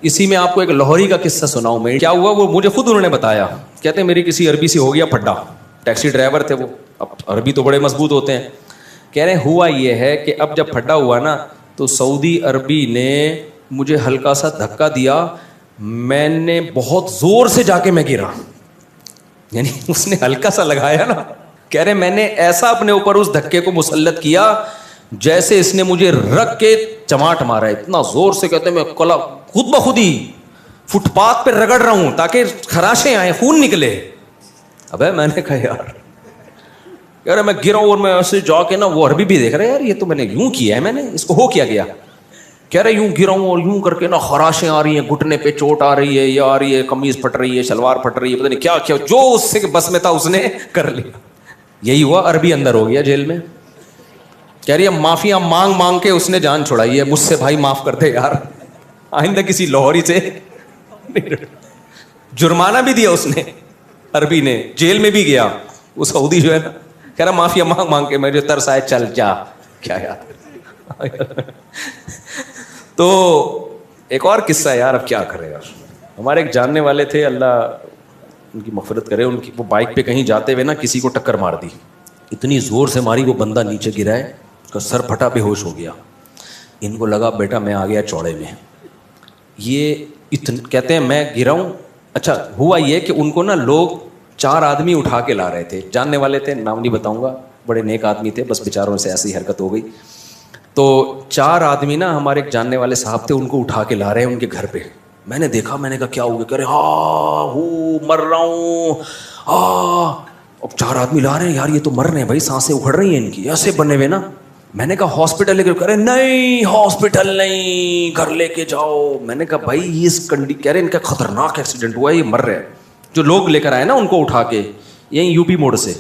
اسی میں آپ کو ایک لاہوری کا قصہ سناؤں میں. کیا ہوا وہ مجھے خود انہوں نے بتایا. کہتے ہیں میری کسی عربی سے ہو گیا پھڈا. ٹیکسی ڈرائیور تھے وہ, اب عربی تو بڑے مضبوط ہوتے ہیں. کہہ رہے ہوا یہ ہے کہ اب جب پھڈا ہوا نا تو سعودی عربی نے مجھے ہلکا سا دھکا دیا, میں نے بہت زور سے جا کے میں گرا. یعنی اس نے ہلکا سا لگایا نا, کہہ رہے میں نے ایسا اپنے اوپر اس دھکے کو مسلط کیا جیسے اس نے مجھے رکھ کے چماٹ مارا ہے اتنا زور سے. کہتے میں کلا خود بخود ہی فٹ پاتھ پہ رگڑ رہا ہوں تاکہ خراشیں آئیں, خون نکلے. ابے میں نے کہا یار میں گرا ہوں اور میں ایسے جا کے نا, وہ عربی بھی دیکھ رہے یار یہ تو میں نے یوں کیا ہے, میں نے اس کو ہو کیا گیا. کہہ رہے یوں گرا ہوں اور یوں کر کے نا خراشیں آ رہی ہیں, گھٹنے پہ چوٹ آ رہی ہے, یہ آ رہی ہے, قمیض پھٹ رہی ہے, شلوار پھٹ رہی ہے, پتہ نہیں کیا کیا جو اس سے بس میں تھا اس نے کر لیا. یہی ہوا, عربی اندر ہو گیا جیل میں. کہہ رہی ہے معافیاں مانگ مانگ کے اس نے جان چھڑائی ہے. مجھ سے بھائی معاف کر دے یار, آئندہ کسی لاہوری سے. جرمانہ بھی دیا اس نے عربی نے, جیل میں بھی گیا وہ سعودی جو ہے نا. کہہ رہا معافیا مانگ مانگ کے مجھے ترس آئے, چل جا. کیا یار. تو ایک اور قصہ ہے یار, اب کیا کرے یار. ہمارے ایک جاننے والے تھے, اللہ ان کی مغفرت کرے, ان کی وہ بائک پہ کہیں جاتے ہوئے نا کسی کو ٹکر مار دی, اتنی زور سے ماری وہ بندہ نیچے گرا ہے, اس کا سر پھٹا, بے ہوش ہو گیا. ان کو لگا بیٹا میں آ گیا چوڑے میں. یہ کہتے ہیں میں گرا ہوں. اچھا ہوا یہ کہ ان کو نا لوگ 4 آدمی اٹھا کے لا رہے تھے, جاننے والے تھے, نام نہیں بتاؤں گا, بڑے نیک آدمی تھے, بس بیچاروں سے ایسی حرکت ہو گئی. تو 4 آدمی نا ہمارے ایک جاننے والے صاحب تھے, ان کو اٹھا کے لا رہے ہیں ان کے گھر پہ. میں نے دیکھا, میں نے کہا کیا ہو گیا. کہہ رہے مر رہا ہوں. اب 4 آدمی لا رہے ہیں یار, یہ تو مر رہے ہیں بھائی, سانسیں اکھڑ رہی ہیں ان کی, ایسے بنے ہوئے نا. میں نے کہا ہاسپٹل لے کے, کہہ رہے نہیں ہاسپٹل نہیں, گھر لے کے جاؤ. میں نے کہا بھائی اس کہہ رہے ان کا خطرناک ایکسیڈنٹ ہوا ہے, یہ مر رہے ہیں. جو لوگ لے کر آئے نا ان کو اٹھا کے, یہیں یو پی موڑ سے,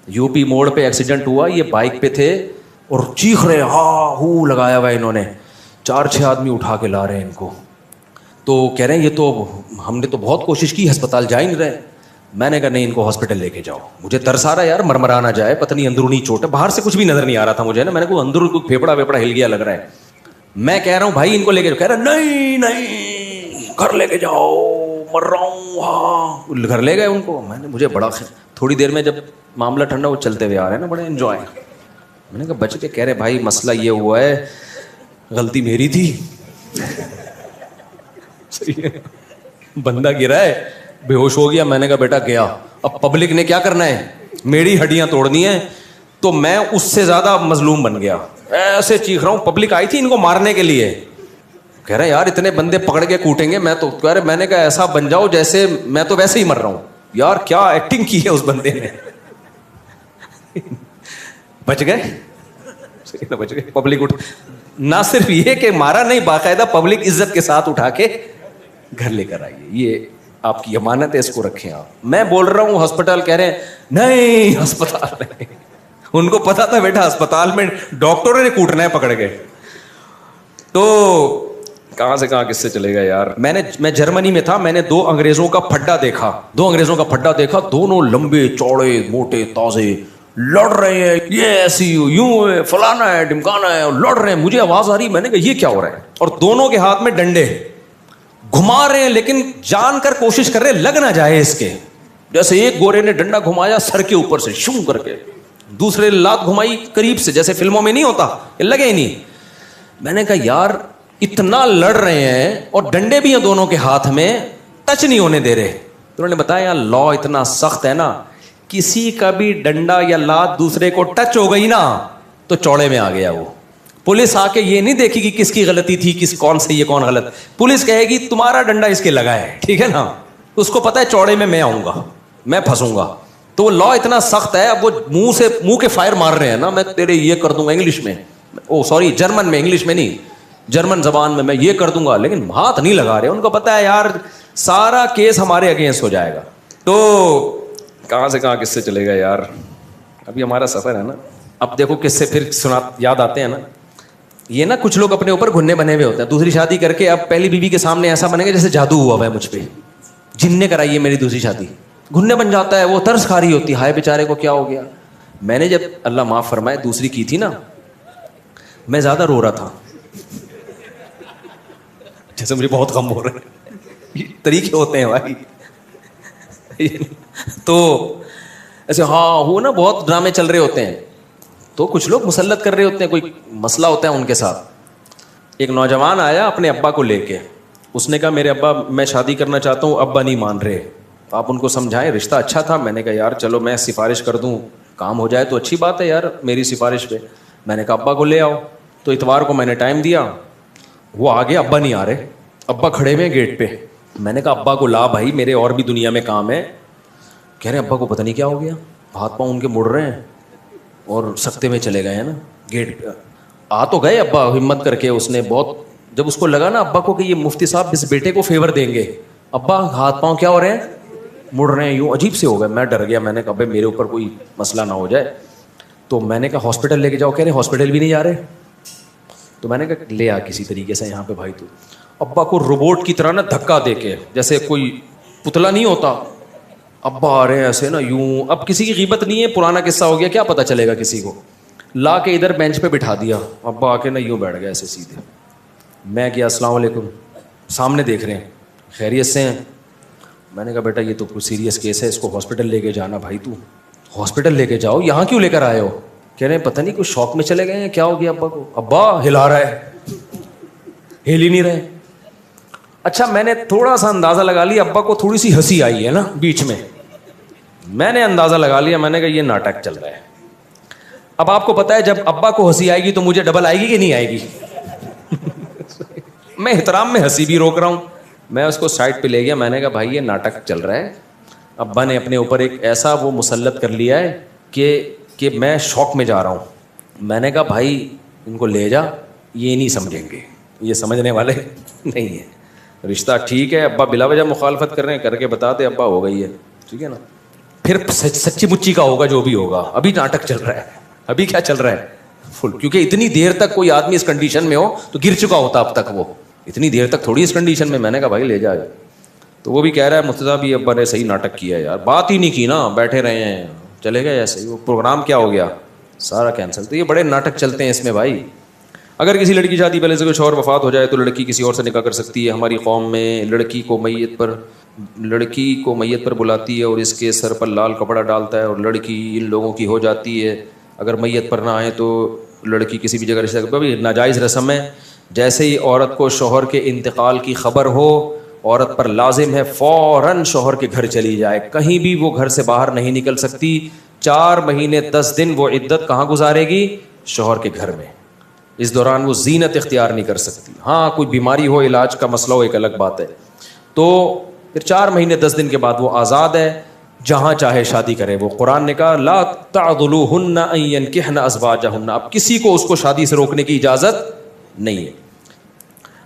یو پی موڑ پہ ایکسیڈنٹ ہوا. یہ بائک پہ تھے اور چیخ رہے, ہو لگایا ہوا ہے انہوں نے. 4-6 آدمی اٹھا کے لا رہے ہیں ان کو. تو کہہ رہے ہیں یہ تو ہم نے تو بہت کوشش کی, ہسپتال جا ہی نہیں رہے. میں نے کہا نہیں ان کو ہاسپٹل لے کے جاؤ. مجھے ترس آ رہا ہے یار, مرمرا نہ جائے, پتہ نہیں اندرونی چوٹ ہے, باہر سے کچھ بھی نظر نہیں آ رہا تھا مجھے نا. میں نے کہا اندر کوئی پھیپڑا ویپڑا ہل گیا لگ رہا ہے. میں کہہ رہا ہوں بھائی ان کو لے کے جاؤ. کہہ رہا نہیں گھر لے کے جاؤ, مر رہا ہوں. ہاں گھر لے گئے ان کو. میں نے مجھے بڑا تھوڑی دیر میں جب معاملہ ٹھنڈا, وہ چلتے ہوئے آ رہے ہیں نا, بڑے انجوائے. میں نے کہا بچ کے. کہہ رہے بھائی مسئلہ یہ ہوا ہے, غلطی میری تھی. بندہ گرا ہے, بے ہوش ہو گیا. میں نے کہا بیٹا گیا, اب پبلک نے کیا کرنا ہے, میری ہڈیاں توڑنی ہیں. تو میں اس سے زیادہ مظلوم بن گیا, ایسے چیخ رہا ہوں. پبلک آئی تھی ان کو مارنے کے لیے. کہہ رہے یار اتنے بندے پکڑ کے کوٹیں گے, میں تو کہہ رہے میں نے کہا ایسا بن جاؤ جیسے میں تو ویسے ہی مر رہا ہوں. یار کیا ایکٹنگ کی ہے اس بندے نے. بچ گئے, بچ گئے. پبلک اٹھ, نہ صرف یہ کہ مارا نہیں, باقاعدہ پبلک عزت کے ساتھ اٹھا کے گھر لے کر آئیے. یہ آپ کی امانت ہے, اس کو رکھیں آپ. میں بول رہا ہوں ہسپتال, کہہ رہے ہیں نہیں ہسپتال نہیں. ان کو پتا تھا بیٹا ہسپتال میں ڈاکٹروں نے کوٹنا ہے پکڑ کے. تو کہاں سے کہاں کس سے چلے گا یار. میں جرمنی میں تھا, میں نے 2 انگریزوں کا پھڈا دیکھا. 2 انگریزوں کا پھڈا دیکھا, دونوں لمبے چوڑے موٹے تازے, لڑ رہے ہیں, یہ ایسی یوں ہے, فلانا ہے, ڈمکانا ہے, اور لڑ رہے ہیں. مجھے آواز آ رہی, میں نے کہا یہ کیا ہو رہا ہے. اور دونوں کے ہاتھ میں ڈنڈے, گھما رہے ہیں لیکن جان کر کوشش کر رہے لگ نہ جائے اس کے. جیسے ایک گورے نے ڈنڈا گھمایا سر کے اوپر سے شوں کر کے, دوسرے لات گھمائی قریب سے, جیسے فلموں میں نہیں ہوتا, یہ لگے ہی نہیں. میں نے کہا یار اتنا لڑ رہے ہیں اور ڈنڈے بھی ہیں دونوں کے ہاتھ میں, ٹچ نہیں ہونے دے رہے. انہوں نے بتایا یار لا اتنا سخت ہے نا, کسی کا بھی ڈنڈا یا لات دوسرے کو ٹچ ہو گئی نا تو چوڑے میں آ گیا وہ. پولیس آ کے یہ نہیں دیکھے گی کس کی غلطی تھی, کس کون صحیح ہے کون غلط. پولیس کہے گی تمہارا ڈنڈا اس کے لگا ہے, ٹھیک ہے نا. اس کو پتا ہے چوڑے میں آؤں گا, میں پھنسوں گا. تو وہ لا اتنا سخت ہے, اب وہ منہ کے فائر مار رہے ہیں نا, میں تیرے یہ کر دوں گا انگلش میں, جرمن میں, انگلش میں نہیں, جرمن زبان میں یہ کر دوں گا, لیکن ہاتھ نہیں لگا رہے. ان کو پتا ہے یار سارا کیس ہمارے اگینسٹ ہو جائے گا. تو کہاں سے کہاں کس سے چلے گا یار. ابھی ہمارا سفر ہے نا. اب دیکھو کس سے پھر یاد آتے ہیں نا. یہ نا کچھ لوگ اپنے اوپر گھننے بنے ہوئے ہوتے ہیں, دوسری شادی کر کے اب پہلی بیوی کے سامنے ایسا بنے گا جیسے جادو ہوا ہے مجھ پہ, جن نے کرائی ہے میری دوسری شادی. گھننے بن جاتا ہے, وہ ترس کھا رہی ہوتی, ہائے بیچارے کو کیا ہو گیا. میں نے جب اللہ معاف فرمائے دوسری کی تھی نا, میں زیادہ رو رہا تھا. جیسے مجھے بہت غم ہو رہا ہے. یہ طریقے ہوتے ہیں بھائی. تو ایسے ہاں وہ نا بہت ڈرامے چل رہے ہوتے ہیں, تو کچھ لوگ مسلط کر رہے ہوتے ہیں, کوئی مسئلہ ہوتا ہے ان کے ساتھ. ایک نوجوان آیا اپنے ابا کو لے کے, اس نے کہا میرے ابا میں شادی کرنا چاہتا ہوں, ابا نہیں مان رہے, آپ ان کو سمجھائیں. رشتہ اچھا تھا, میں نے کہا یار چلو میں سفارش کر دوں, کام ہو جائے تو اچھی بات ہے یار میری سفارش پہ. میں نے کہا ابا کو لے آؤ, تو اتوار کو میں نے ٹائم دیا, وہ آگے ابا نہیں آ رہے, ابا کھڑے ہوئے گیٹ پہ. میں نے کہا ابا کو لا بھائی, میرے اور بھی دنیا میں کام ہے. کہہ رہے ہیں ابا کو پتہ نہیں کیا ہو گیا, ہاتھ پاؤں ان کے مڑ رہے ہیں اور سکتے میں چلے گئے ہیں نا گیٹ پہ. آ تو گئے ابا ہمت کر کے, اس نے بہت, جب اس کو لگا نا ابا کو کہ یہ مفتی صاحب اس بیٹے کو فیور دیں گے, ابا ہاتھ پاؤں کیا ہو رہے ہیں, مڑ رہے ہیں یوں, عجیب سے ہو گئے. میں ڈر گیا, میں نے کہا بھائی میرے اوپر کوئی مسئلہ نہ ہو جائے. تو میں نے کہا ہاسپٹل لے کے جاؤ. کہہ رہے ہاسپٹل بھی نہیں جا رہے. تو میں نے کہا لے آ کسی طریقے سے یہاں پہ بھائی. تو ابا کو روبوٹ کی طرح نا دھکا دے کے, جیسے کوئی پتلا نہیں ہوتا, ابا آ رہے ہیں ایسے نا یوں. اب کسی کی غیبت نہیں ہے, پرانا قصہ ہو گیا, کیا پتہ چلے گا کسی کو. لا کے ادھر بینچ پہ بٹھا دیا, ابا آ کے نا یوں بیٹھ گیا ایسے سیدھے. میں کیا السلام علیکم, سامنے دیکھ رہے ہیں, خیریت سے ہیں. میں نے کہا بیٹا یہ تو کوئی سیریس کیس ہے, اس کو ہاسپٹل لے کے جانا. بھائی تو ہاسپٹل لے کے جاؤ, یہاں کیوں لے کر آئے ہو؟ کہہ رہے ہیں پتہ نہیں کوئی شوق میں چلے گئے ہیں, کیا ہو گیا ابا کو. ابا ہلا رہا ہے, ہل ہی نہیں رہے. اچھا میں نے تھوڑا سا اندازہ لگا لیا, ابا کو تھوڑی سی ہنسی آئی ہے نا بیچ میں. میں نے اندازہ لگا لیا, میں نے کہا یہ ناٹک چل رہا ہے. اب آپ کو پتا ہے جب ابا کو ہنسی آئے گی تو مجھے ڈبل آئے گی کہ نہیں آئے گی. میں احترام میں ہنسی بھی روک رہا ہوں. میں اس کو سائڈ پہ لے گیا, میں نے کہا بھائی یہ ناٹک چل رہا ہے. ابا نے اپنے اوپر ایک ایسا وہ مسلط کر لیا ہے کہ میں شوق میں جا رہا ہوں. میں نے کہا بھائی ان کو لے جا, یہ نہیں سمجھیں گے, یہ سمجھنے والے نہیں ہیں. رشتہ ٹھیک ہے, ابا بلا وجہ مخالفت کر رہے ہیں, کر کے بتا دے ابا ہو گئی ہے, ٹھیک ہے نا. پھر سچی مچی کا ہوگا جو بھی ہوگا. ابھی ناٹک چل رہا ہے, ابھی کیا چل رہا ہے فل, کیونکہ اتنی دیر تک کوئی آدمی اس کنڈیشن میں ہو تو گر چکا ہوتا اب تک. وہ اتنی دیر تک تھوڑی اس کنڈیشن میں. میں نے کہا بھائی لے جا. تو وہ بھی کہہ رہا ہے مفتی صاحب یہ ابا نے صحیح ناٹک کیا ہے یار, بات ہی نہیں کی نا, بیٹھے رہے ہیں چلے گئے ایسے ہی. وہ پروگرام کیا ہو گیا, سارا کینسل. تو یہ بڑے ناٹک چلتے ہیں اس میں بھائی. اگر کسی لڑکی شادی پہلے سے کچھ اور وفات ہو جائے تو لڑکی کسی اور سے نکاح کر سکتی ہے. ہماری قوم میں لڑکی کو میت پر بلاتی ہے اور اس کے سر پر لال کپڑا ڈالتا ہے, اور لڑکی ان لوگوں کی ہو جاتی ہے. اگر میت پر نہ آئے تو لڑکی کسی بھی جگہ رشتہ, ناجائز رسم ہے. جیسے ہی عورت کو شوہر کے انتقال کی خبر ہو, عورت پر لازم ہے فوراً شوہر کے گھر چلی جائے. کہیں بھی وہ گھر سے باہر نہیں نکل سکتی. 4 مہینے 10 دن وہ عدت کہاں گزارے گی؟ شوہر کے گھر میں. اس دوران وہ زینت اختیار نہیں کر سکتی. ہاں کوئی بیماری ہو, علاج کا مسئلہ ہو, ایک الگ بات ہے. تو پھر 4 مہینے 10 دن کے بعد وہ آزاد ہے, جہاں چاہے شادی کرے. وہ قرآن نے کہا لا تعضلوهن ان ينكحن ازواجهن, اب کسی کو اس کو شادی سے روکنے کی اجازت نہیں ہے.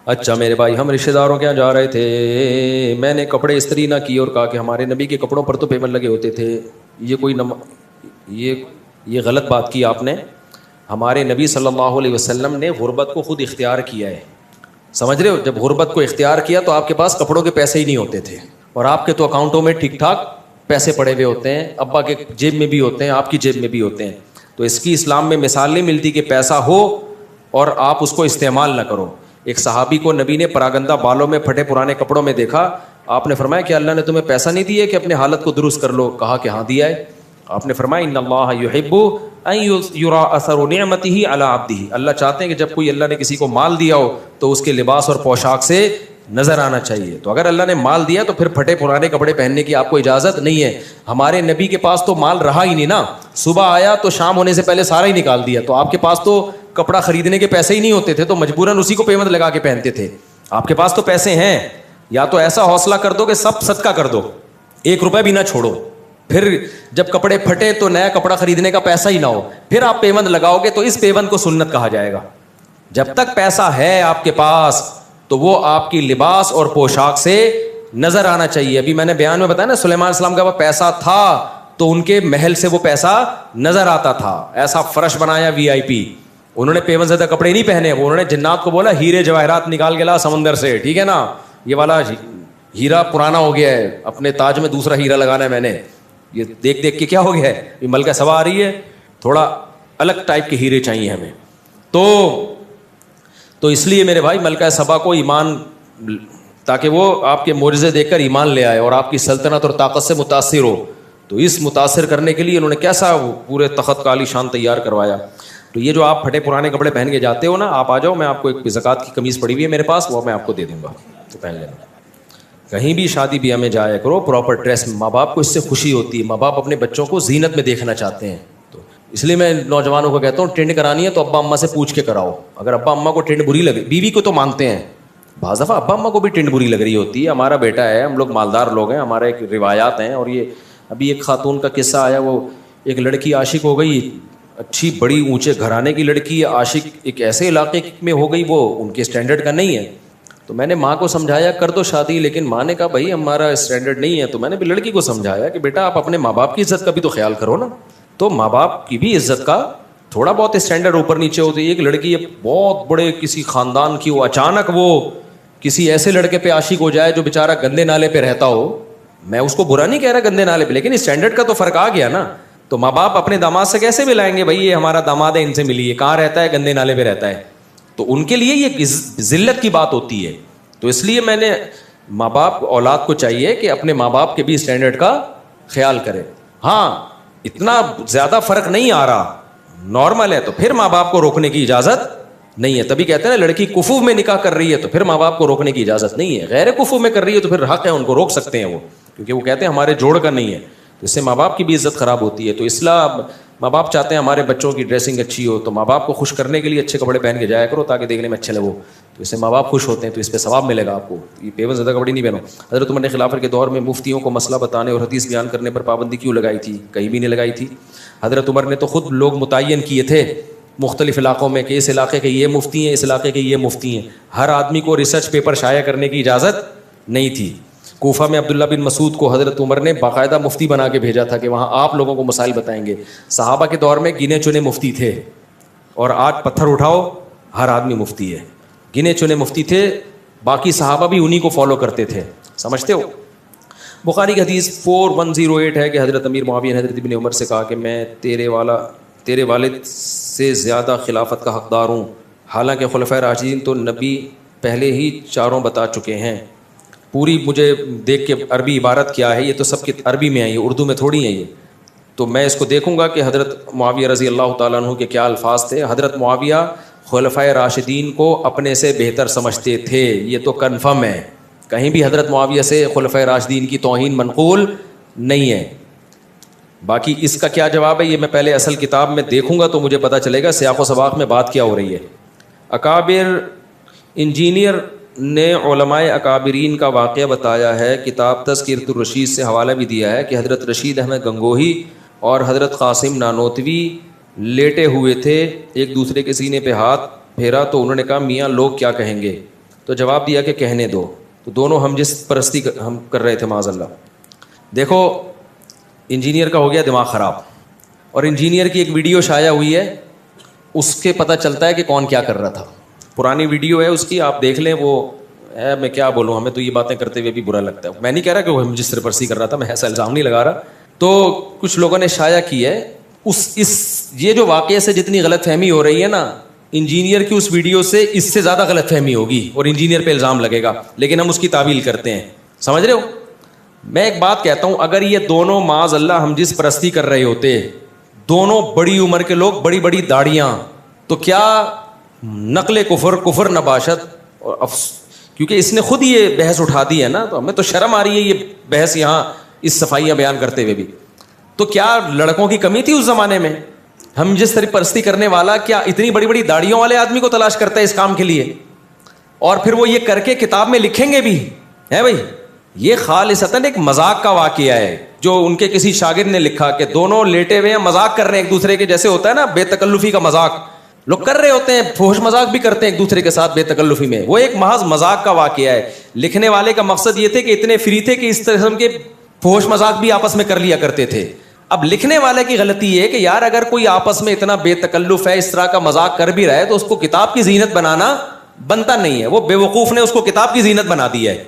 اچھا میرے بھائی, ہم رشتہ داروں کے یہاں جا رہے تھے, میں نے کپڑے استری نہ کیے اور کہا کہ ہمارے نبی کے کپڑوں پر تو پیمن لگے ہوتے تھے. یہ غلط بات کی آپ نے. ہمارے نبی صلی اللہ علیہ وسلم نے غربت کو خود اختیار کیا ہے, سمجھ رہے ہو. جب غربت کو اختیار کیا تو آپ کے پاس کپڑوں کے پیسے ہی نہیں ہوتے تھے, اور آپ کے تو اکاؤنٹوں میں ٹھیک ٹھاک پیسے پڑے ہوئے ہوتے ہیں, ابا کے جیب میں بھی ہوتے ہیں, آپ کی جیب میں بھی ہوتے ہیں. تو اس کی اسلام میں مثال نہیں ملتی کہ پیسہ ہو اور آپ اس کو استعمال نہ کرو. ایک صحابی کو نبی نے پراگندہ بالوں میں پھٹے پرانے کپڑوں میں دیکھا. آپ نے فرمایا کہ اللہ نے تمہیں پیسہ نہیں دیا کہ اپنے حالت کو درست کر لو؟ کہا کہ ہاں دیا ہے. آپ نے فرمایا ان اللہ یحب ان یرا اثر نعمتہ علی عبدہ, اللہ چاہتے ہیں کہ جب کوئی اللہ نے کسی کو مال دیا ہو تو اس کے لباس اور پوشاک سے نظر آنا چاہیے. تو اگر اللہ نے مال دیا تو پھر پھٹے پرانے کپڑے پہننے کی آپ کو اجازت نہیں ہے. ہمارے نبی کے پاس تو مال رہا ہی نہیں نا, صبح آیا تو شام ہونے سے پہلے سارا ہی نکال دیا. تو آپ کے پاس تو کپڑا خریدنے کے پیسے ہی نہیں ہوتے تھے, تو مجبوراً اسی کو پیمنٹ لگا کے پہنتے تھے. آپ کے پاس تو پیسے ہیں, یا تو ایسا حوصلہ کر دو کہ سب صدقہ کر دو, 1 روپے بھی نہ چھوڑو. پھر جب کپڑے پھٹے تو نیا کپڑا خریدنے کا پیسہ ہی نہ ہو, پھر آپ پیمنٹ لگاؤ گے تو اس پیمنٹ کو سنت کہا جائے گا. جب تک پیسہ ہے آپ کے پاس تو وہ آپ کی لباس اور پوشاک سے نظر آنا چاہیے. ابھی میں نے بیان میں بتایا نا, سلیمان علیہ السلام کا پیسہ تھا تو ان کے محل سے وہ پیسہ نظر آتا تھا. ایسا فرش بنایا VIP, انہوں نے پیمنٹ زدہ کپڑے نہیں پہنے, وہ انہوں نے جنات کو بولا ہیرے جواہرات نکال کے لا سمندر سے, ٹھیک ہے نا, یہ والا ہیرا پرانا ہو گیا ہے, اپنے تاج میں دوسرا ہیرا لگانا ہے میں نے, یہ دیکھ دیکھ کے کیا ہو گیا ہے, یہ ملکہ سبا آ رہی ہے, تھوڑا الگ ٹائپ کے ہیرے چاہیے ہمیں. تو اس لیے میرے بھائی ملکہ سبا کو ایمان تاکہ وہ آپ کے معجزے دیکھ کر ایمان لے آئے اور آپ کی سلطنت اور طاقت سے متاثر ہو. تو اس متاثر کرنے کے لیے انہوں نے کیسا پورے تخت کا عالی شان تیار کروایا. تو یہ جو آپ پھٹے پرانے کپڑے پہن کے جاتے ہو نا, آپ آ جاؤ, میں آپ کو ایک زکوٰۃ کی قمیض پڑی ہوئی ہے میرے پاس, وہ میں آپ کو دے دوں گا, تو پہن لینا. کہیں بھی شادی بیاہ میں جایا کرو پراپر ڈریس میں, ماں باپ کو اس سے خوشی ہوتی ہے, ماں باپ اپنے بچوں کو زینت میں دیکھنا چاہتے ہیں. تو اس لیے میں نوجوانوں کو کہتا ہوں ٹرینڈ کرانی ہے تو ابا اماں سے پوچھ کے کراؤ. اگر ابا اماں کو ٹرینڈ بری لگے, بیوی کو تو مانتے ہیں, بعض دفعہ ابا اماں کو بھی ٹرینڈ بری لگ رہی ہوتی ہے. ہمارا بیٹا ہے, ہم لوگ مالدار لوگ ہیں, ہمارے ایک روایات ہیں. اور یہ ابھی ایک خاتون کا قصہ آیا, وہ ایک لڑکی عاشق ہو گئی, اچھی بڑی اونچے گھرانے کی لڑکی, عاشق ایک ایسے علاقے میں ہو گئی وہ ان کے اسٹینڈرڈ کا نہیں ہے. تو میں نے ماں کو سمجھایا کر دو شادی, لیکن ماں نے کہا بھائی ہمارا اسٹینڈرڈ نہیں ہے. تو میں نے بھی لڑکی کو سمجھایا کہ بیٹا آپ اپنے ماں باپ کی عزت کا بھی تو خیال کرو نا. تو ماں باپ کی بھی عزت کا تھوڑا بہت اسٹینڈرڈ اوپر نیچے ہوتی ہے. ایک لڑکی بہت بڑے کسی خاندان کی, وہ اچانک وہ کسی ایسے لڑکے پہ عاشق ہو جائے جو بیچارہ گندے نالے پہ رہتا ہو. میں اس کو برا نہیں کہہ رہا گندے نالے پہ, لیکن اسٹینڈرڈ کا تو فرق آ گیا نا. تو ماں باپ اپنے داماد سے کیسے ملائیں گے بھائی یہ ہمارا داماد ہے, ان سے ملیے, کہاں رہتا ہے, گندے نالے پہ رہتا ہے. تو ان کے لیے یہ ذلت کی بات ہوتی ہے. تو اس لیے میں نے ماں باپ اولاد کو چاہیے کہ اپنے ماں باپ کے بھی اسٹینڈرڈ کا خیال کرے. ہاں اتنا زیادہ فرق نہیں آ رہا, نارمل ہے, تو پھر ماں باپ کو روکنے کی اجازت نہیں ہے. تبھی کہتے ہیں نا لڑکی کفو میں نکاح کر رہی ہے تو پھر ماں باپ کو روکنے کی اجازت نہیں ہے. غیر کفو میں کر رہی ہے تو پھر حق ہے, ان کو روک سکتے ہیں وہ, کیونکہ وہ کہتے ہیں ہمارے جوڑ کا نہیں ہے. تو اس سے ماں باپ کی بھی عزت خراب ہوتی ہے. تو اصلاح, ماں باپ چاہتے ہیں ہمارے بچوں کی ڈریسنگ اچھی ہو, تو ماں باپ کو خوش کرنے کے لیے اچھے کپڑے پہن کے جایا کرو تاکہ دیکھنے میں اچھے لگو. تو اس سے ماں باپ خوش ہوتے ہیں, تو اس پہ ثواب ملے گا آپ کو. یہ پیون زدہ کپڑے نہیں پہنو. حضرت عمر نے خلافت کے دور میں مفتیوں کو مسئلہ بتانے اور حدیث بیان کرنے پر پابندی کیوں لگائی تھی؟ کہیں بھی نہیں لگائی تھی. حضرت عمر نے تو خود لوگ متعین کیے تھے مختلف علاقوں میں کہ اس علاقے کے یہ مفتی ہیں, اس علاقے کے یہ مفتی ہیں. ہر آدمی کو ریسرچ پیپر شائع کرنے کی اجازت نہیں تھی. کوفہ میں عبداللہ بن مسعود کو حضرت عمر نے باقاعدہ مفتی بنا کے بھیجا تھا کہ وہاں آپ لوگوں کو مسائل بتائیں گے. صحابہ کے دور میں گنے چنے مفتی تھے, اور آج پتھر اٹھاؤ ہر آدمی مفتی ہے. گنے چنے مفتی تھے, باقی صحابہ بھی انہی کو فالو کرتے تھے. سمجھتے ہو؟ بخاری کی حدیث 4108 ہے کہ حضرت امیر معاویہ نے حضرت ابن عمر سے کہا کہ میں تیرے والد سے زیادہ خلافت کا حقدار ہوں, حالانکہ خلفائے راشدین تو نبی پہلے ہی چاروں بتا چکے ہیں. پوری مجھے دیکھ کے عربی عبارت کیا ہے, یہ تو سب کی عربی میں ہے, یہ اردو میں تھوڑی ہیں یہ. تو میں اس کو دیکھوں گا کہ حضرت معاویہ رضی اللہ تعالیٰ عنہ کے کیا الفاظ تھے. حضرت معاویہ خلفائے راشدین کو اپنے سے بہتر سمجھتے تھے, یہ تو کنفرم ہے. کہیں بھی حضرت معاویہ سے خلفائے راشدین کی توہین منقول نہیں ہے. باقی اس کا کیا جواب ہے یہ میں پہلے اصل کتاب میں دیکھوں گا تو مجھے پتہ چلے گا سیاق و سباق میں بات کیا ہو رہی ہے. اکابر انجینئر نے علماء اکابرین کا واقعہ بتایا ہے. کتاب تذکرۃ الرشید سے حوالہ بھی دیا ہے کہ حضرت رشید احمد گنگوہی اور حضرت قاسم نانوتوی لیٹے ہوئے تھے, ایک دوسرے کے سینے پہ ہاتھ پھیرا تو انہوں نے کہا میاں لوگ کیا کہیں گے؟ تو جواب دیا کہ کہنے دو. تو دونوں ہم جس پرستی ہم کر رہے تھے معاذ اللہ. دیکھو انجینئر کا ہو گیا دماغ خراب, اور انجینئر کی ایک ویڈیو شائع ہوئی ہے, اس کے پتہ چلتا ہے کہ کون کیا کر رہا تھا. پرانی ویڈیو ہے اس کی, آپ دیکھ لیں. وہ ہے, میں کیا بولوں, ہمیں تو یہ باتیں کرتے ہوئے بھی برا لگتا ہے. میں نہیں کہہ رہا کہ وہ ہم جس سرپرستی کر رہا تھا, میں ایسا الزام نہیں لگا رہا. تو کچھ لوگوں نے شائع کی ہے یہ جو واقعے سے جتنی غلط فہمی ہو رہی ہے نا, انجینئر کی اس ویڈیو سے اس سے زیادہ غلط فہمی ہوگی اور انجینئر پہ الزام لگے گا, لیکن ہم اس کی تعویل کرتے ہیں. سمجھ رہے ہو؟ میں ایک بات کہتا ہوں, اگر یہ دونوں معاذ اللہ ہم جس پرستی کر رہے ہوتے, دونوں بڑی عمر کے لوگ, بڑی بڑی داڑیاں, تو کیا نقل کفر نباشت, اور کیونکہ اس نے خود یہ بحث اٹھا دی ہے نا, تو ہمیں تو شرم آ رہی ہے یہ بحث یہاں اس صفائیاں بیان کرتے ہوئے بھی. تو کیا لڑکوں کی کمی تھی اس زمانے میں؟ ہم جس طرح پرستی کرنے والا کیا اتنی بڑی بڑی داڑیوں والے آدمی کو تلاش کرتا ہے اس کام کے لیے, اور پھر وہ یہ کر کے کتاب میں لکھیں گے بھی ہے بھائی. یہ خالصتاً ایک مذاق کا واقعہ ہے جو ان کے کسی شاگرد نے لکھا کہ دونوں لیٹے ہوئے ہیں, مذاق کر رہے ہیں ایک دوسرے کے, جیسے ہوتا ہے نا بے تکلفی کا مذاق, لوگ کر رہے ہوتے ہیں, فحش مذاق بھی کرتے ہیں ایک دوسرے کے ساتھ بے تکلفی میں. وہ ایک محض مذاق کا واقعہ ہے. لکھنے والے کا مقصد یہ تھے کہ اتنے فری تھے کہ اس قسم کے فحش مذاق بھی آپس میں کر لیا کرتے تھے. اب لکھنے والے کی غلطی یہ ہے کہ یار اگر کوئی آپس میں اتنا بے تکلف ہے, اس طرح کا مذاق کر بھی رہا ہے, تو اس کو کتاب کی زینت بنانا بنتا نہیں ہے. وہ بے وقوف نے اس کو کتاب کی زینت بنا دی ہے.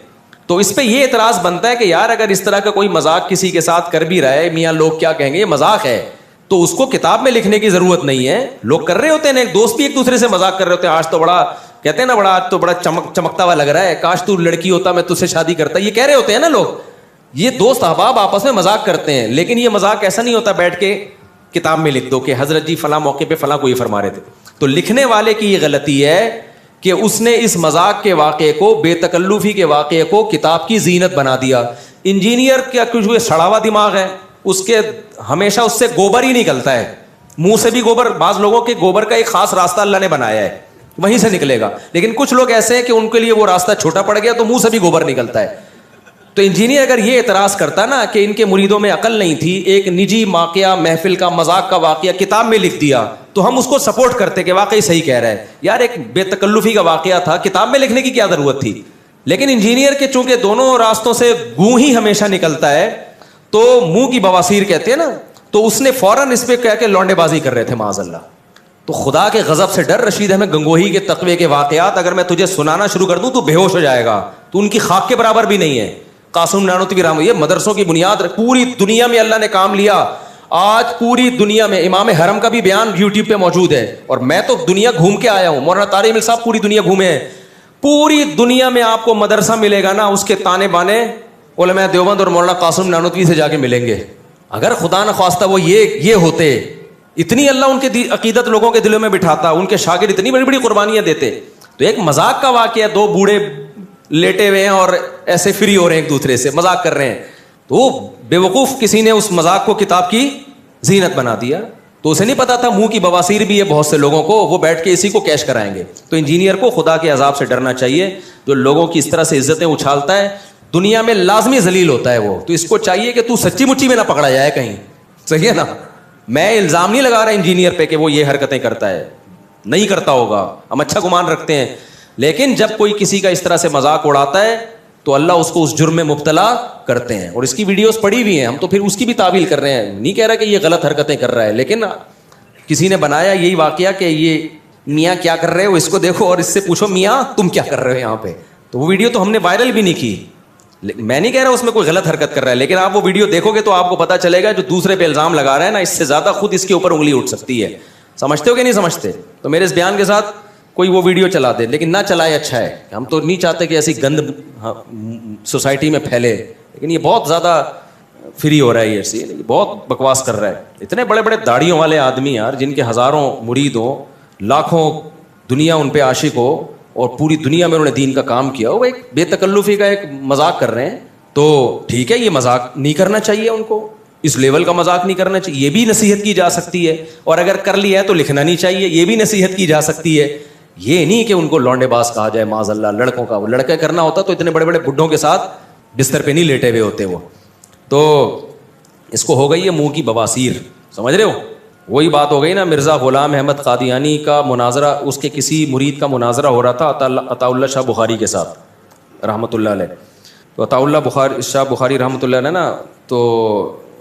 تو اس پہ یہ اعتراض بنتا ہے کہ یار اگر اس طرح کا کوئی مذاق کسی کے ساتھ کر بھی رہا ہے, میاں لوگ کیا کہیں گے, یہ مذاق ہے, تو اس کو کتاب میں لکھنے کی ضرورت نہیں ہے. لوگ کر رہے ہوتے ہیں, ایک دوست بھی ایک دوسرے سے مذاق کر رہے ہوتے ہیں, آج تو بڑا کہتے ہیں نا بڑا آج تو بڑا چمکتا ہوا لگ رہا ہے, کاش تو لڑکی ہوتا میں تجھ سے شادی کرتا, یہ کہہ رہے ہوتے ہیں نا لوگ. یہ دوست احباب آپس میں مذاق کرتے ہیں, لیکن یہ مذاق ایسا نہیں ہوتا بیٹھ کے کتاب میں لکھ دو کہ حضرت جی فلاں موقع پہ فلاں کو یہ فرما رہے تھے. تو لکھنے والے کی یہ غلطی ہے کہ اس نے اس مذاق کے واقعے کو, بے تکلفی کے واقعے کو کتاب کی زینت بنا دیا. انجینئر کیا کچھ سڑا ہوا دماغ ہے, اس کے ہمیشہ اس سے گوبر ہی نکلتا ہے, منہ سے بھی گوبر. بعض لوگوں کے گوبر کا ایک خاص راستہ اللہ نے بنایا ہے, وہیں سے نکلے گا. لیکن کچھ لوگ ایسے ہیں کہ ان کے لیے وہ راستہ چھوٹا پڑ گیا تو منہ سے بھی گوبر نکلتا ہے. تو انجینئر اگر یہ اعتراض کرتا نا کہ ان کے مریدوں میں عقل نہیں تھی, ایک نجی واقعہ, محفل کا مذاق کا واقعہ کتاب میں لکھ دیا, تو ہم اس کو سپورٹ کرتے کہ واقعی صحیح کہہ رہا ہے یار, ایک بے تکلفی کا واقعہ تھا, کتاب میں لکھنے کی کیا ضرورت تھی. لیکن انجینئر کے چونکہ دونوں راستوں سے گوں ہی ہمیشہ نکلتا ہے, تو منہ کی بواسیر کہتے ہیں نا, تو اس نے فوراً اس پہ کہہ کے لونڈے بازی کر رہے تھے معاذ اللہ. تو خدا کے غضب سے ڈر. رشید احمد گنگوہی کے تقوی کے واقعات اگر میں تجھے سنانا شروع کر دوں تو بے ہوش ہو جائے گا, تو ان کی خاک کے برابر بھی نہیں ہے. قاسم نانوتوی رحمۃ, یہ مدرسوں کی بنیاد, پوری دنیا میں اللہ نے کام لیا. آج پوری دنیا میں امام حرم کا بھی بیان یوٹیوب پہ موجود ہے, اور میں تو دنیا گھوم کے آیا ہوں. مولانا طارق مل صاحب پوری دنیا گھومے ہیں. پوری دنیا میں آپ کو مدرسہ ملے گا نا, اس کے تانے بانے علماء دیوبند اور مولانا قاسم نانوتوی سے جا کے ملیں گے. اگر خدا نہ خواستہ وہ یہ ہوتے, اتنی اللہ ان کے عقیدت لوگوں کے دلوں میں بٹھاتا, ان کے شاگرد اتنی بڑی بڑی قربانیاں دیتے. تو ایک مذاق کا واقعہ, دو بوڑھے لیٹے ہوئے ہیں اور ایسے فری ہو رہے ہیں, ایک دوسرے سے مذاق کر رہے ہیں, تو بے وقوف کسی نے اس مذاق کو کتاب کی زینت بنا دیا. تو اسے نہیں پتا تھا منہ کی بواسیر بھی ہے بہت سے لوگوں کو, وہ بیٹھ کے اسی کو کیش کرائیں گے. تو انجینئر کو خدا کے عذاب سے ڈرنا چاہیے, جو لوگوں کی اس طرح سے عزتیں اچھالتا ہے, دنیا میں لازمی ذلیل ہوتا ہے وہ. تو اس کو چاہیے کہ تو سچی مچی میں نہ پکڑا جائے کہیں, صحیح ہے نا. میں الزام نہیں لگا رہا انجینئر پہ کہ وہ یہ حرکتیں کرتا ہے, نہیں کرتا ہوگا, ہم اچھا گمان رکھتے ہیں. لیکن جب کوئی کسی کا اس طرح سے مذاق اڑاتا ہے تو اللہ اس کو اس جرم میں مبتلا کرتے ہیں. اور اس کی ویڈیوز پڑی ہوئی ہیں, ہم تو پھر اس کی بھی تعویل کر رہے ہیں. نہیں کہہ رہا کہ یہ غلط حرکتیں کر رہا ہے, لیکن کسی نے بنایا یہی واقعہ کہ یہ میاں کیا کر رہے ہو, اس کو دیکھو اور اس سے پوچھو میاں تم کیا کر رہے ہو یہاں پہ. تو وہ ویڈیو تو ہم نے وائرل بھی نہیں کی. میں نہیں کہہ رہا اس میں کوئی غلط حرکت کر رہا ہے, لیکن آپ وہ ویڈیو دیکھو گے تو آپ کو پتا چلے گا جو دوسرے پہ الزام لگا رہا ہے نا, اس سے زیادہ خود اس کے اوپر انگلی اٹھ سکتی ہے. سمجھتے ہو کہ نہیں سمجھتے؟ تو میرے اس بیان کے ساتھ کوئی وہ ویڈیو چلا دے, لیکن نہ چلائے اچھا ہے. ہم تو نہیں چاہتے کہ ایسی گند سوسائٹی میں پھیلے, لیکن یہ بہت زیادہ فری ہو رہا ہے, یہ بہت بکواس کر رہا ہے. اتنے بڑے بڑے داڑھیوں والے آدمی یار, جن کے ہزاروں مرید ہو, لاکھوں دنیا ان پہ عاشق ہو, اور پوری دنیا میں انہوں نے دین کا کام کیا ہو, وہ ایک بے تکلفی کا ایک مذاق کر رہے ہیں. تو ٹھیک ہے, یہ مذاق نہیں کرنا چاہیے ان کو, اس لیول کا مذاق نہیں کرنا چاہیے. یہ بھی نصیحت کی جا سکتی ہے, اور اگر کر لیا ہے تو لکھنا نہیں چاہیے, یہ بھی نصیحت کی جا سکتی ہے. یہ نہیں کہ ان کو لونڈے باز کہا جائے معاذ اللہ. لڑکوں کا, وہ لڑکے کرنا ہوتا تو اتنے بڑے بڑے بڈھوں کے ساتھ بستر پہ نہیں لیٹے ہوئے ہوتے وہ. تو اس کو ہو گئی ہے منہ کی بواسیر, سمجھ رہے ہو. وہی بات ہو گئی نا, مرزا غلام احمد قادیانی کا مناظرہ, اس کے کسی مرید کا مناظرہ ہو رہا تھا عطا اللہ شاہ بخاری کے ساتھ رحمۃ اللہ علیہ. تو عطا اللہ شاہ بخاری رحمۃ اللہ علیہ نا, تو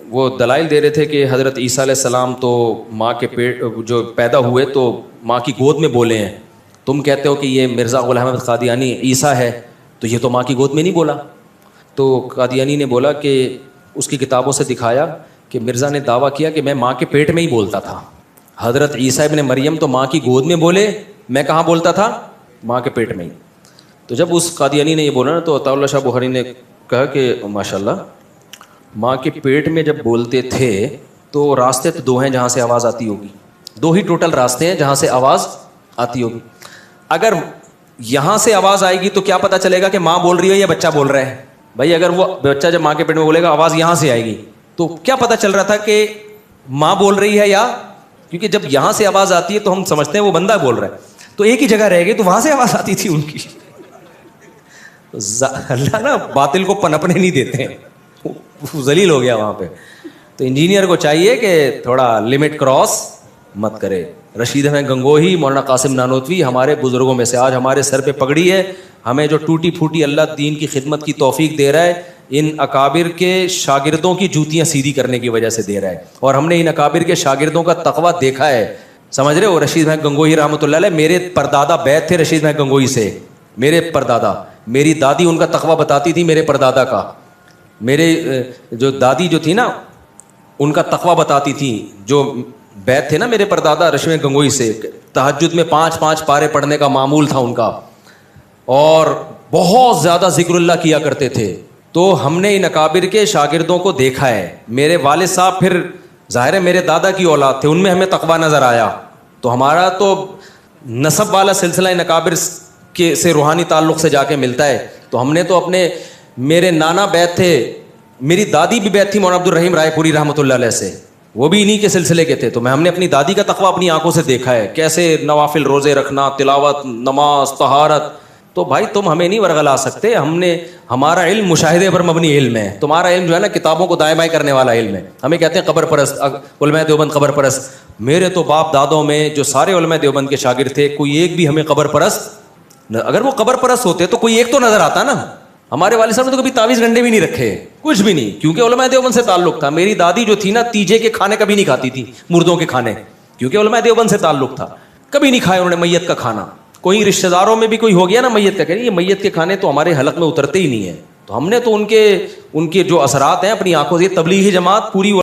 وہ دلائل دے رہے تھے کہ حضرت عیسیٰ علیہ السلام تو ماں کے پیٹ جو پیدا ہوئے تو ماں کی گود میں بولے ہیں. تم کہتے ہو کہ یہ مرزا غلام احمد قادیانی عیسیٰ ہے, تو یہ تو ماں کی گود میں نہیں بولا. تو قادیانی نے بولا کہ اس کی کتابوں سے دکھایا کہ مرزا نے دعویٰ کیا کہ میں ماں کے پیٹ میں ہی بولتا تھا. حضرت عیسیٰ ابن مریم تو ماں کی گود میں بولے, میں کہاں بولتا تھا, ماں کے پیٹ میں ہی. تو جب اس قادیانی نے یہ بولا نا, تو عطا اللہ شاہ بخاری نے کہا کہ ماشاء اللہ, ماں کے پیٹ میں جب بولتے تھے تو راستے تو دو ہیں جہاں سے آواز آتی ہوگی, دو ہی ٹوٹل راستے ہیں جہاں سے آواز آتی ہوگی. اگر یہاں سے آواز آئے گی تو کیا پتہ چلے گا کہ ماں بول رہی ہے یا بچہ بول رہا ہے؟ بھائی اگر وہ بچہ جب ماں کے پیٹ میں بولے گا آواز یہاں سے آئے گی, تو کیا پتہ چل رہا تھا کہ ماں بول رہی ہے یا, کیونکہ جب یہاں سے آواز آتی ہے تو ہم سمجھتے ہیں وہ بندہ بول رہا ہے, تو ایک ہی جگہ رہ گئی, تو وہاں سے آواز آتی تھی ان کی. اللہ نا باطل کو پنپنے نہیں دیتے ہیں, ذلیل ہو گیا وہاں پہ. تو انجینئر کو چاہیے کہ تھوڑا لمٹ کراس مت کرے. رشید احمد گنگوہی, مولانا قاسم نانوتوی ہمارے بزرگوں میں سے, آج ہمارے سر پہ پگڑی ہے, ہمیں جو ٹوٹی پھوٹی اللہ دین کی خدمت کی توفیق دے رہا ہے, ان اکابر کے شاگردوں کی جوتیاں سیدھی کرنے کی وجہ سے دے رہا ہے. اور ہم نے ان اکابر کے شاگردوں کا تقویٰ دیکھا ہے, سمجھ رہے ہو. رشید احمد گنگوہی رحمۃ اللہ علیہ, میرے پردادا بیعت تھے رشید احمد گنگوہی سے, میرے پردادا, میری دادی ان کا تقویٰ بتاتی تھی میرے پردادا کا, میرے جو دادی جو تھی نا ان کا تقویٰ بتاتی تھی, جو بیعت تھے نا میرے پردادا رشید احمد گنگوہی سے. تہجد میں 5 پارے پڑھنے کا معمول تھا ان کا, اور بہت زیادہ ذکر اللہ کیا کرتے تھے. تو ہم نے ان اکابر کے شاگردوں کو دیکھا ہے. میرے والد صاحب پھر ظاہر ہے میرے دادا کی اولاد تھے, ان میں ہمیں تقویٰ نظر آیا. تو ہمارا تو نسب والا سلسلہ ان اکابر کے سے روحانی تعلق سے جا کے ملتا ہے. تو ہم نے تو اپنے, میرے نانا بیت تھے, میری دادی بھی بیت تھی مولانا عبد الرحیم رائے پوری رحمۃ اللہ علیہ سے, وہ بھی انہی کے سلسلے کے تھے. تو ہم نے اپنی دادی کا تقویٰ اپنی آنکھوں سے دیکھا ہے, کیسے نوافل روزے رکھنا, تلاوت, نماز, طہارت. تو بھائی تم ہمیں نہیں ورغلا سکتے, ہمارا علم مشاہدے پر مبنی علم ہے. تمہارا علم جو ہے نا کتابوں کو دائیں بائیں کرنے والا علم ہے. ہمیں کہتے ہیں قبر پرست, علماء دیوبند قبر پرست. میرے تو باپ دادوں میں جو سارے علماء دیوبند کے شاگرد تھے, کوئی ایک بھی ہمیں قبر پرست, اگر وہ قبر پرست ہوتے تو کوئی ایک تو نظر آتا نا. ہمارے والد صاحب نے تو کبھی تعویذ گنڈے بھی نہیں رکھے, کچھ بھی نہیں, کیونکہ علماء دیوبند سے تعلق تھا. میری دادی جو تھی نا تیجے کے کھانے کبھی نہیں کھاتی تھی, مردوں کے کھانے, کیونکہ علماء دیوبند سے تعلق تھا. کبھی نہیں کھایا انہوں نے میت کا کھانا. کوئی رشتہ داروں میں بھی کوئی ہو گیا نا میت کا, کہہ یہ میت کے کھانے تو ہمارے حلق میں اترتے ہی نہیں ہیں. تو ہم نے تو ان کے جو اثرات ہیں اپنی آنکھوں سے, تبلیغی جماعت پوری